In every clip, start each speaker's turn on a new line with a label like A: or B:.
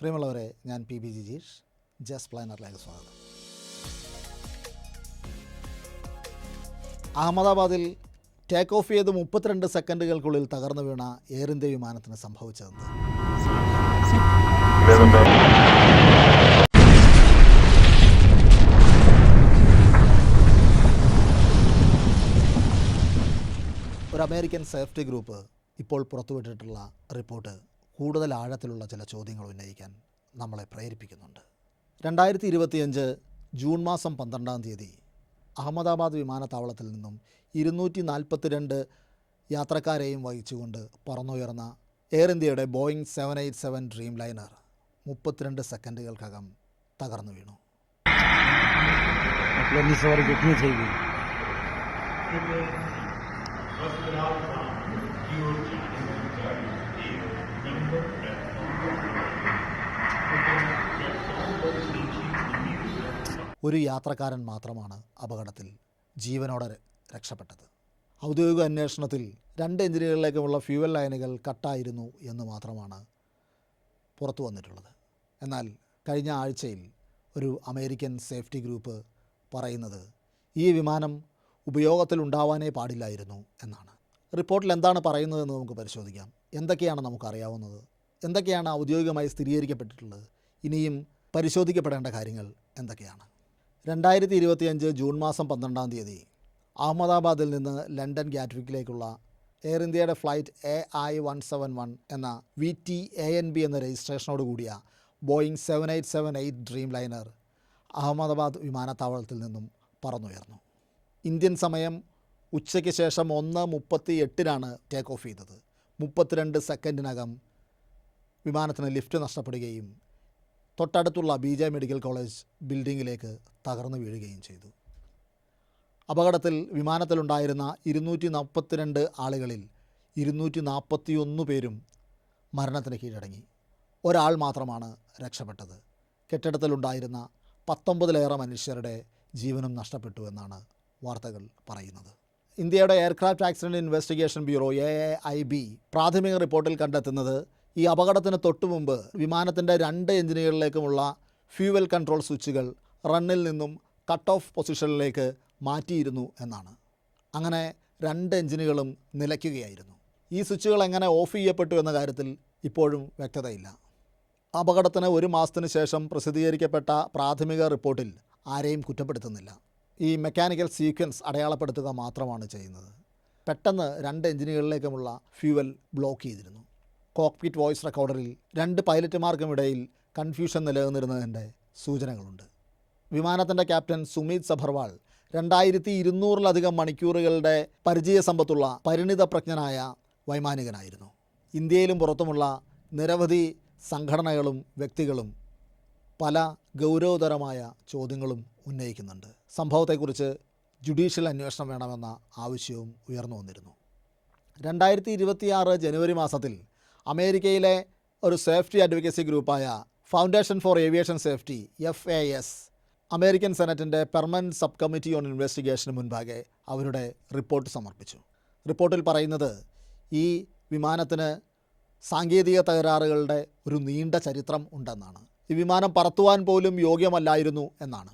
A: പ്രിയമുള്ളവരെ, ഞാൻ P B Jijeesh, just പ്ലാനറിലേക്ക് സ്വാഗതം. അഹമ്മദാബാദിൽ ടേക്ക് ഓഫ് ചെയ്ത് 32 സെക്കൻഡുകൾക്കുള്ളിൽ തകർന്നു വീണ എയർ ഇന്ത്യ വിമാനത്തിന് സംഭവിച്ചതെന്ന് ഒരു അമേരിക്കൻ സേഫ്റ്റി ഗ്രൂപ്പ് ഇപ്പോൾ പുറത്തുവിട്ടിട്ടുള്ള റിപ്പോർട്ട് കൂടുതൽ ആഴത്തിലുള്ള ചില ചോദ്യങ്ങൾ ഉന്നയിക്കാൻ നമ്മളെ പ്രേരിപ്പിക്കുന്നുണ്ട്. 2025 ജൂൺ മാസം 12-ാം തീയതി അഹമ്മദാബാദ് വിമാനത്താവളത്തിൽ നിന്നും 242 യാത്രക്കാരെയും വഹിച്ചുകൊണ്ട് പറന്നുയർന്ന എയർ ഇന്ത്യയുടെ ബോയിങ് 787 ഡ്രീം ലൈനർ 32 സെക്കൻഡുകൾക്കകം തകർന്നു വീണു. ഒരു യാത്രക്കാരൻ മാത്രമാണ് അപകടത്തിൽ ജീവനോടെ രക്ഷപ്പെട്ടത്. ഔദ്യോഗിക അന്വേഷണത്തിൽ 2 എഞ്ചിനുകളിലേക്കുമുള്ള ഫ്യൂവൽ ലൈനുകൾ കട്ടായിരുന്നു എന്ന് മാത്രമാണ് പുറത്തു വന്നിട്ടുള്ളത്. എന്നാൽ കഴിഞ്ഞ ആഴ്ചയിൽ ഒരു അമേരിക്കൻ സേഫ്റ്റി ഗ്രൂപ്പ് പറയുന്നത് ഈ വിമാനം ഉപയോഗത്തിലുണ്ടാവാനേ പാടില്ലായിരുന്നു എന്നാണ്. റിപ്പോർട്ടിൽ എന്താണ് പറയുന്നതെന്ന് നമുക്ക് പരിശോധിക്കാം. എന്തൊക്കെയാണ് നമുക്കറിയാവുന്നത്, എന്തൊക്കെയാണ് ഔദ്യോഗികമായി സ്ഥിരീകരിക്കപ്പെട്ടിട്ടുള്ളത്, ഇനിയും പരിശോധിക്കപ്പെടേണ്ട കാര്യങ്ങൾ എന്തൊക്കെയാണ്? 2025 ജൂൺ മാസം 12-ാം തീയതി അഹമ്മദാബാദിൽ നിന്ന് ലണ്ടൻ ഗ്യാറ്റ്വിക്കിലേക്കുള്ള എയർ ഇന്ത്യയുടെ ഫ്ലൈറ്റ് AI-171 എന്ന VTANB എന്ന രജിസ്ട്രേഷനോട് കൂടിയ ബോയിങ് 7878 ഡ്രീം ലൈനർ അഹമ്മദാബാദ് വിമാനത്താവളത്തിൽ നിന്നും പറന്നുയർന്നു. ഇന്ത്യൻ സമയം ഉച്ചയ്ക്ക് ശേഷം 1:38 ടേക്ക് ഓഫ് ചെയ്തത്. 32 സെക്കൻഡിനകം വിമാനത്തിന് ലിഫ്റ്റ് നഷ്ടപ്പെടുകയും തൊട്ടടുത്തുള്ള BJ മെഡിക്കൽ കോളേജ് ബിൽഡിങ്ങിലേക്ക് തകർന്നു വീഴുകയും ചെയ്തു. അപകടത്തിൽ വിമാനത്തിലുണ്ടായിരുന്ന 242 ആളുകളിൽ 241 പേരും മരണത്തിന് കീഴടങ്ങി. ഒരാൾ മാത്രമാണ് രക്ഷപ്പെട്ടത്. കെട്ടിടത്തിലുണ്ടായിരുന്ന 19-ലേറെ മനുഷ്യരുടെ ജീവനും നഷ്ടപ്പെട്ടു എന്നാണ് വാർത്തകൾ പറയുന്നത്. ഇന്ത്യയുടെ aircraft accident investigation bureau AAIB പ്രാഥമിക റിപ്പോർട്ടിൽ കണ്ടെത്തുന്നത് ഈ അപകടത്തിന് തൊട്ടുമുമ്പ് വിമാനത്തിൻ്റെ 2 എഞ്ചിനുകളിലേക്കുമുള്ള ഫ്യൂവൽ കൺട്രോൾ സ്വിച്ചുകൾ റണ്ണിൽ നിന്നും കട്ട് ഓഫ് പൊസിഷനിലേക്ക് മാറ്റിയിരുന്നു എന്നാണ്. അങ്ങനെ 2 എഞ്ചിനുകളും നിലയ്ക്കുകയായിരുന്നു. ഈ സ്വിച്ചുകൾ എങ്ങനെ ഓഫ് ചെയ്യപ്പെട്ടു എന്ന കാര്യത്തിൽ ഇപ്പോഴും വ്യക്തതയില്ല. അപകടത്തിന് 1 മാസത്തിന് ശേഷം പ്രസിദ്ധീകരിക്കപ്പെട്ട പ്രാഥമിക റിപ്പോർട്ടിൽ ആരെയും കുറ്റപ്പെടുത്തുന്നില്ല. ഈ മെക്കാനിക്കൽ സീക്വൻസ് അടയാളപ്പെടുത്തുക മാത്രമാണ് ചെയ്യുന്നത്. പെട്ടെന്ന് 2 എഞ്ചിനുകളിലേക്കുമുള്ള ഫ്യൂവൽ ബ്ലോക്ക് ചെയ്തിരുന്നു. കോക്പിറ്റ് വോയിസ് റെക്കോർഡറിൽ 2 പൈലറ്റുമാർക്കുമിടയിൽ കൺഫ്യൂഷൻ നിലനിന്നിരുന്നതിൻ്റെ സൂചനകളുണ്ട്. വിമാനത്തിൻ്റെ ക്യാപ്റ്റൻ സുമീത് സഭർവാൾ 2200-ലധികം മണിക്കൂറുകളുടെ പരിചയസമ്പത്തുള്ള പരിണിതപ്രജ്ഞനായ വൈമാനികനായിരുന്നു. ഇന്ത്യയിലും പുറത്തുമുള്ള നിരവധി സംഘടനകളും വ്യക്തികളും പല ഗൗരവതരമായ ചോദ്യങ്ങളും ഉന്നയിക്കുന്നുണ്ട്. സംഭവത്തെക്കുറിച്ച് ജുഡീഷ്യൽ അന്വേഷണം വേണമെന്ന ആവശ്യവും ഉയർന്നു വന്നിരുന്നു. 2026 ജനുവരി മാസത്തിൽ അമേരിക്കയിലെ ഒരു സേഫ്റ്റി അഡ്വക്കസി ഗ്രൂപ്പായ foundation for aviation safety FAS അമേരിക്കൻ സെനറ്റിൻ്റെ പെർമനൻറ്റ് സബ് കമ്മിറ്റി ഓൺ ഇൻവെസ്റ്റിഗേഷന് മുൻപാകെ അവരുടെ റിപ്പോർട്ട് സമർപ്പിച്ചു. റിപ്പോർട്ടിൽ പറയുന്നത് ഈ വിമാനത്തിന് സാങ്കേതിക തകരാറുകളുടെ ഒരു നീണ്ട ചരിത്രം ഉണ്ടെന്നാണ്. ഈ വിമാനം പറത്തുവാൻ പോലും യോഗ്യമല്ലായിരുന്നു എന്നാണ്.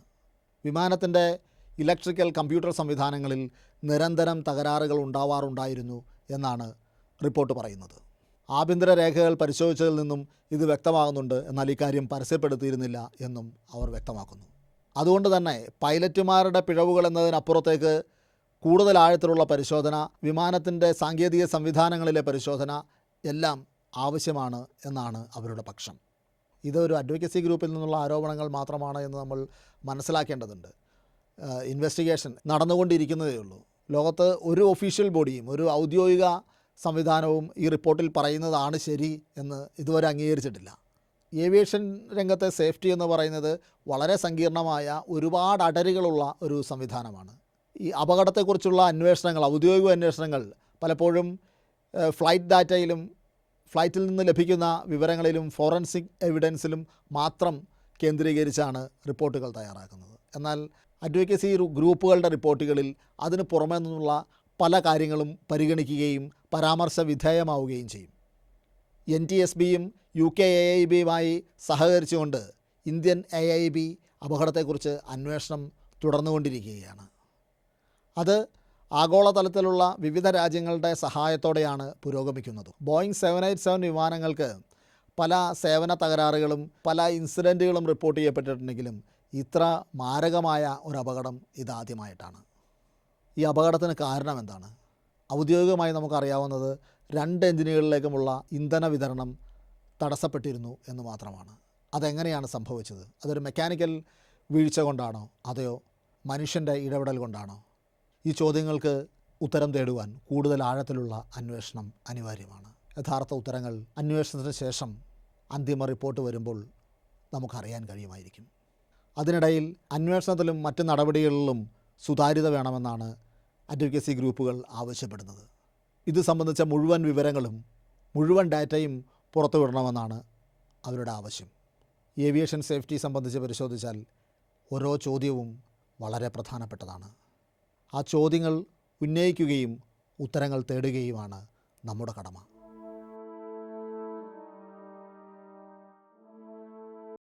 A: വിമാനത്തിൻ്റെ ഇലക്ട്രിക്കൽ കമ്പ്യൂട്ടർ സംവിധാനങ്ങളിൽ നിരന്തരം തകരാറുകൾ ഉണ്ടാവാറുണ്ടായിരുന്നു എന്നാണ് റിപ്പോർട്ട് പറയുന്നത്. ആഭ്യന്തര രേഖകൾ പരിശോധിച്ചതിൽ നിന്നും ഇത് വ്യക്തമാകുന്നുണ്ട്. എന്നാൽ ഇക്കാര്യം പരസ്യപ്പെടുത്തിയിരുന്നില്ല എന്നും അവർ വ്യക്തമാക്കുന്നു. അതുകൊണ്ട് തന്നെ പൈലറ്റുമാരുടെ പിഴവുകൾ എന്നതിനപ്പുറത്തേക്ക് കൂടുതൽ ആഴത്തിലുള്ള പരിശോധന, വിമാനത്തിൻ്റെ സാങ്കേതിക സംവിധാനങ്ങളിലെ പരിശോധന എല്ലാം ആവശ്യമാണ് എന്നാണ് അവരുടെ പക്ഷം. ഇതൊരു അഡ്വക്കസി ഗ്രൂപ്പിൽ നിന്നുള്ള ആരോപണങ്ങൾ മാത്രമാണ് എന്ന് നമ്മൾ മനസ്സിലാക്കേണ്ടതുണ്ട്. ഇൻവെസ്റ്റിഗേഷൻ നടന്നുകൊണ്ടിരിക്കുന്നതേ ഉള്ളൂ. ലോകത്ത് ഒരു ഒഫീഷ്യൽ ബോഡിയും ഒരു ഔദ്യോഗിക സംവിധാനവും ഈ റിപ്പോർട്ടിൽ പറയുന്നതാണ് ശരി എന്ന് ഇതുവരെ അംഗീകരിച്ചിട്ടില്ല. ഏവിയേഷൻ രംഗത്തെ സേഫ്റ്റി എന്ന് പറയുന്നത് വളരെ സങ്കീർണമായ ഒരുപാട് അടരുകളുള്ള ഒരു സംവിധാനമാണ്. ഈ അപകടത്തെക്കുറിച്ചുള്ള അന്വേഷണങ്ങൾ, ഔദ്യോഗിക അന്വേഷണങ്ങൾ പലപ്പോഴും ഫ്ലൈറ്റ് ഡാറ്റയിലും ഫ്ലൈറ്റിൽ നിന്ന് ലഭിക്കുന്ന വിവരങ്ങളിലും ഫോറൻസിക് എവിഡൻസിലും മാത്രം കേന്ദ്രീകരിച്ചാണ് റിപ്പോർട്ടുകൾ തയ്യാറാക്കുന്നത്. എന്നാൽ അഡ്വക്കസി ഗ്രൂപ്പുകളുടെ റിപ്പോർട്ടുകളിൽ അതിന് പുറമേ നിന്നുള്ള പല കാര്യങ്ങളും പരിഗണിക്കുകയും പരാമർശ വിധേയമാവുകയും ചെയ്യും. NTSBയും UK AIBയുമായി സഹകരിച്ചുകൊണ്ട് ഇന്ത്യൻ AIB അപകടത്തെക്കുറിച്ച് അന്വേഷണം തുടർന്നുകൊണ്ടിരിക്കുകയാണ്. അത് ആഗോളതലത്തിലുള്ള വിവിധ രാജ്യങ്ങളുടെ സഹായത്തോടെയാണ് പുരോഗമിക്കുന്നത്. ബോയിങ് 787 വിമാനങ്ങൾക്ക് പല സേവന തകരാറുകളും പല ഇൻസിഡൻറ്റുകളും റിപ്പോർട്ട് ചെയ്യപ്പെട്ടിട്ടുണ്ടെങ്കിലും ഇത്ര മാരകമായ ഒരു അപകടം ഇതാദ്യമായിട്ടാണ്. ഈ അപകടത്തിന് കാരണം എന്താണ്? ഔദ്യോഗികമായി നമുക്കറിയാവുന്നത് 2 എഞ്ചിനുകളിലേക്കുമുള്ള ഇന്ധന വിതരണം തടസ്സപ്പെട്ടിരുന്നു എന്ന് മാത്രമാണ്. അതെങ്ങനെയാണ് സംഭവിച്ചത്? അതൊരു മെക്കാനിക്കൽ വീഴ്ച കൊണ്ടാണോ അതെയോ മനുഷ്യൻ്റെ ഇടപെടൽ കൊണ്ടാണോ? ഈ ചോദ്യങ്ങൾക്ക് ഉത്തരം തേടുവാൻ കൂടുതൽ ആഴത്തിലുള്ള അന്വേഷണം അനിവാര്യമാണ്. യഥാർത്ഥ ഉത്തരങ്ങൾ അന്വേഷണത്തിന് ശേഷം അന്തിമ റിപ്പോർട്ട് വരുമ്പോൾ നമുക്കറിയാൻ കഴിയുമായിരിക്കും. അതിനിടയിൽ അന്വേഷണത്തിലും മറ്റ് നടപടികളിലും സുതാര്യത വേണമെന്നാണ് അഡ്വക്കസി ഗ്രൂപ്പുകൾ ആവശ്യപ്പെടുന്നത്. ഇത് സംബന്ധിച്ച മുഴുവൻ വിവരങ്ങളും മുഴുവൻ ഡാറ്റയും പുറത്തുവിടണമെന്നാണ് അവരുടെ ആവശ്യം. ഏവിയേഷൻ സേഫ്റ്റി സംബന്ധിച്ച് പരിശോധിച്ചാൽ ഓരോ ചോദ്യവും വളരെ പ്രധാനപ്പെട്ടതാണ്. ആ ചോദ്യങ്ങൾ ഉന്നയിക്കുകയും ഉത്തരങ്ങൾ തേടുകയുമാണ് നമ്മുടെ കടമ.